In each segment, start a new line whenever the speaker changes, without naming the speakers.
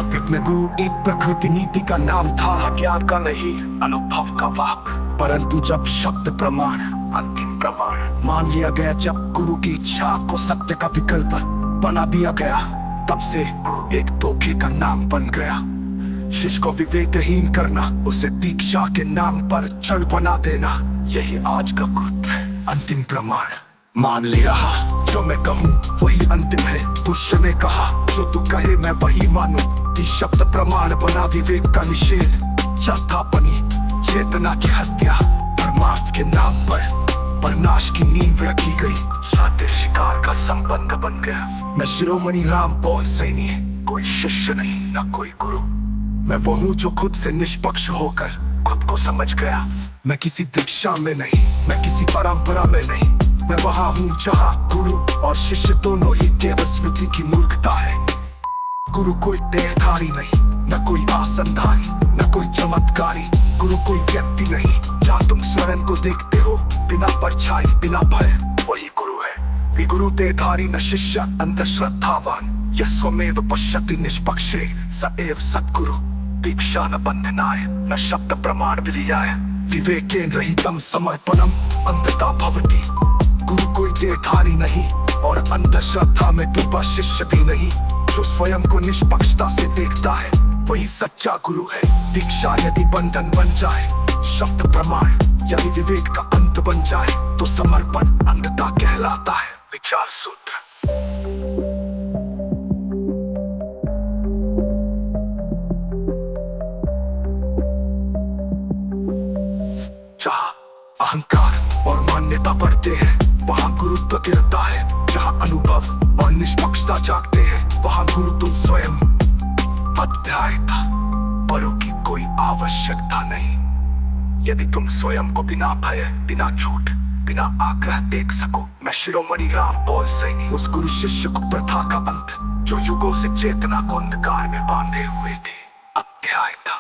अतीत में गुरु एक प्रकृति नीति का नाम था,
ज्ञान का नहीं अनुभव का वाक,
परंतु जब शब्द प्रमाण
अंतिम प्रमाण
मान लिया गया, जब गुरु की इच्छा को सत्य का विकल्प बना दिया गया, तब से एक धोखे का नाम बन गया। शिष्य को विवेकहीन करना, उसे दीक्षा के नाम पर चढ़ बना देना,
यही आज का गुरुत्व है।
अंतिम प्रमाण मान ले रहा, जो मैं कहूँ वही अंतिम है। तुझसे ने कहा जो तू कहे मैं वही मानूं। ती शब्द प्रमाण बना विवेक का निषेध, चौथा बनी चेतना की हत्या। परमार्थ के नाम पर नाश की नींव रखी गई,
साथी शिकार का संबंध बन गया।
मैं शिरोमणि राम पौल सैनी,
कोई शिष्य नहीं न कोई गुरु,
मैं वो हूँ जो खुद से निष्पक्ष होकर
खुद को समझ गया।
मैं किसी दीक्षा में नहीं, मैं किसी परंपरा में नहीं, मैं वहाँ हूँ जहाँ गुरु और शिष्य दोनों ही केवल स्मृति की मूर्खता है। गुरु कोई देहधारी नहीं, न कोई आसनधारी, न कोई चमत्कारी। गुरु कोई व्यक्ति नहीं जहाँ तुम स्वयं को देखते हो बिना परछाई बिना भय,
वही गुरु है।
विगुरु देहधारी न शिष्य अंधश्रद्धावान, यह स्वमेव पश्यति निष्पक्षे स एव सद्गुरु।
दीक्षा न बंधनाय न शब्द प्रमाण विलियाय,
विवेकेन रहितम समर्पणम अंधता भवति। गुरु कोई देहधारी नहीं और अंधश्रद्धा में डूबा शिष्य भी नहीं। जो स्वयं को निष्पक्षता से देखता है वही सच्चा गुरु है। दीक्षा यदि बंधन बन जाए, शब्द प्रमाण यदि विवेक का अंत बन जाए, तो समर्पण अंधता कहलाता है।
विचार सूत्र
जहाँ अहंकार और मान्यता बढ़ते हैं वहाँ गुरुत्व गिरता है। जहाँ अनुभव और निष्पक्षता जागते हैं वहाँ गुरु तुम स्वयं। अध्यायता परों की कोई आवश्यकता नहीं।
यदि तुम स्वयं को बिना भय बिना झूठ बिना आग्रह देख सको, मैं शिरोमणि राम पौल सैनी,
उस गुरु शिष्य को प्रथा का अंत
जो युगों से चेतना को अंधकार में बांधे हुए थे।
अध्यायता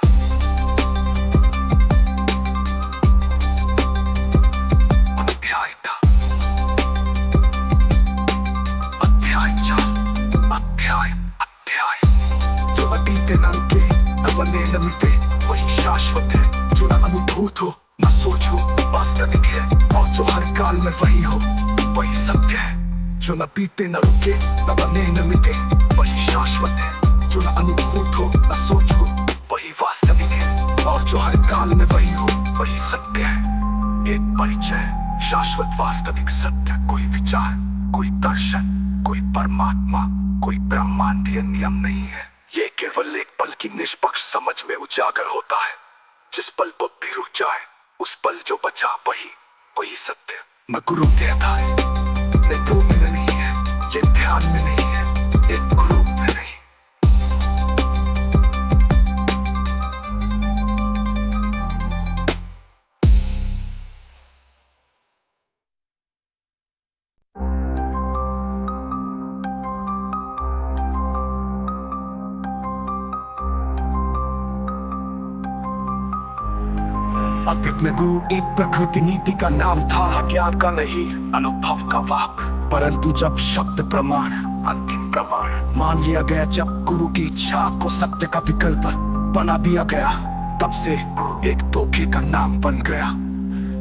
न मिटे वही शाश्वत है।
जो न अनुभूत हो न सोचो
वास्तविक है,
और जो हर काल में वही हो
वही सत्य है।
जो न बीते न रुके न बने न मिटे
वही शाश्वत है।
जो न अनुभूत हो न सोचो
वही वास्तविक है,
और जो हर काल में वही हो
वही सत्य है। एक परिचय, शाश्वत वास्तविक सत्य। कोई विचार, कोई दर्शन, कोई परमात्मा, कोई ब्रह्मांडीय नियम नहीं है। ये केवल एक पल की निष्पक्ष समझ में उजागर होता है। जिस पल बुद्धि रुक जाए, उस पल जो बचा वही सत्य।
मैं गुरु देता है, ये भूमि में नहीं है, ये ध्यान में नहीं है, ये गुरु में नहीं। अतीत में गुरु एक प्रकृति नीति का नाम था,
ज्ञान का नहीं अनुभव का वाक,
परंतु जब शब्द प्रमाण
अंतिम प्रमाण
मान लिया गया, जब गुरु की इच्छा को सत्य का विकल्प बना दिया गया, तब से एक धोखे का नाम बन गया।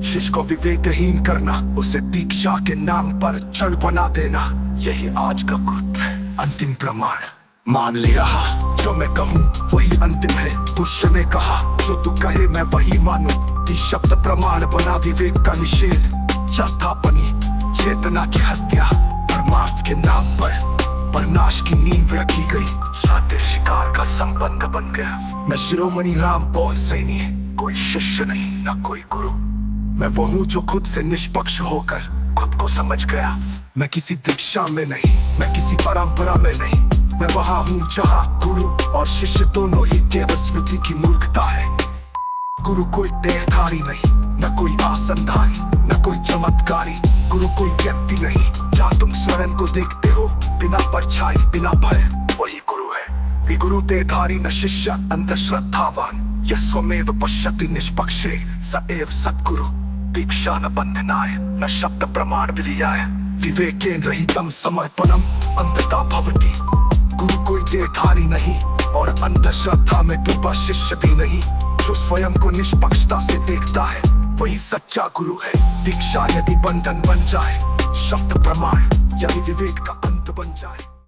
शिष्य को विवेकहीन करना, उसे दीक्षा के नाम पर चढ़ बना देना,
यही आज का गुरुत्व है।
अंतिम प्रमाण मान ले रहा, जो मैं कहूँ वही अंतिम है। तुझसे ने कहा जो तू कहे मैं वही मानूं। ती शब्द प्रमाण बना विवेक का निषेध, चौथा बनी चेतना की हत्या। परमार्थ के नाम पर नाश की नींव रखी गई,
साथी शिकार का संबंध बन गया।
मैं शिरोमणि राम पौल सैनी,
कोई शिष्य नहीं न कोई गुरु,
मैं वो हूँ जो खुद से निष्पक्ष होकर
खुद को समझ गया।
मैं किसी दीक्षा में नहीं, मैं किसी परंपरा में नहीं, मैं वहाँ हूँ जहाँ गुरु और शिष्य दोनों ही केवल स्मृति की मूर्खता है। गुरु कोई देहधारी नहीं, न कोई आसनधारी, न कोई चमत्कारी। गुरु कोई व्यक्ति नहीं जहाँ तुम स्वयं को देखते हो बिना परछाई बिना भय,
वही गुरु है।
विगुरु देहधारी न शिष्य अंधश्रद्धावान, यह स्वमेव पश्यति निष्पक्षे स एव सद्गुरु।
दीक्षा न बंधनाय न शब्द प्रमाण विलियाय,
विवेकेन रहितम समर्पणम अंधता भवति। गुरु कोई देहधारी नहीं और अंधश्रद्धा में डूबा शिष्य भी नहीं। जो स्वयं को निष्पक्षता से देखता है वही सच्चा गुरु है। दीक्षा यदि बंधन बन जाए, शब्द प्रमाण यदि विवेक का अंत बन जाए।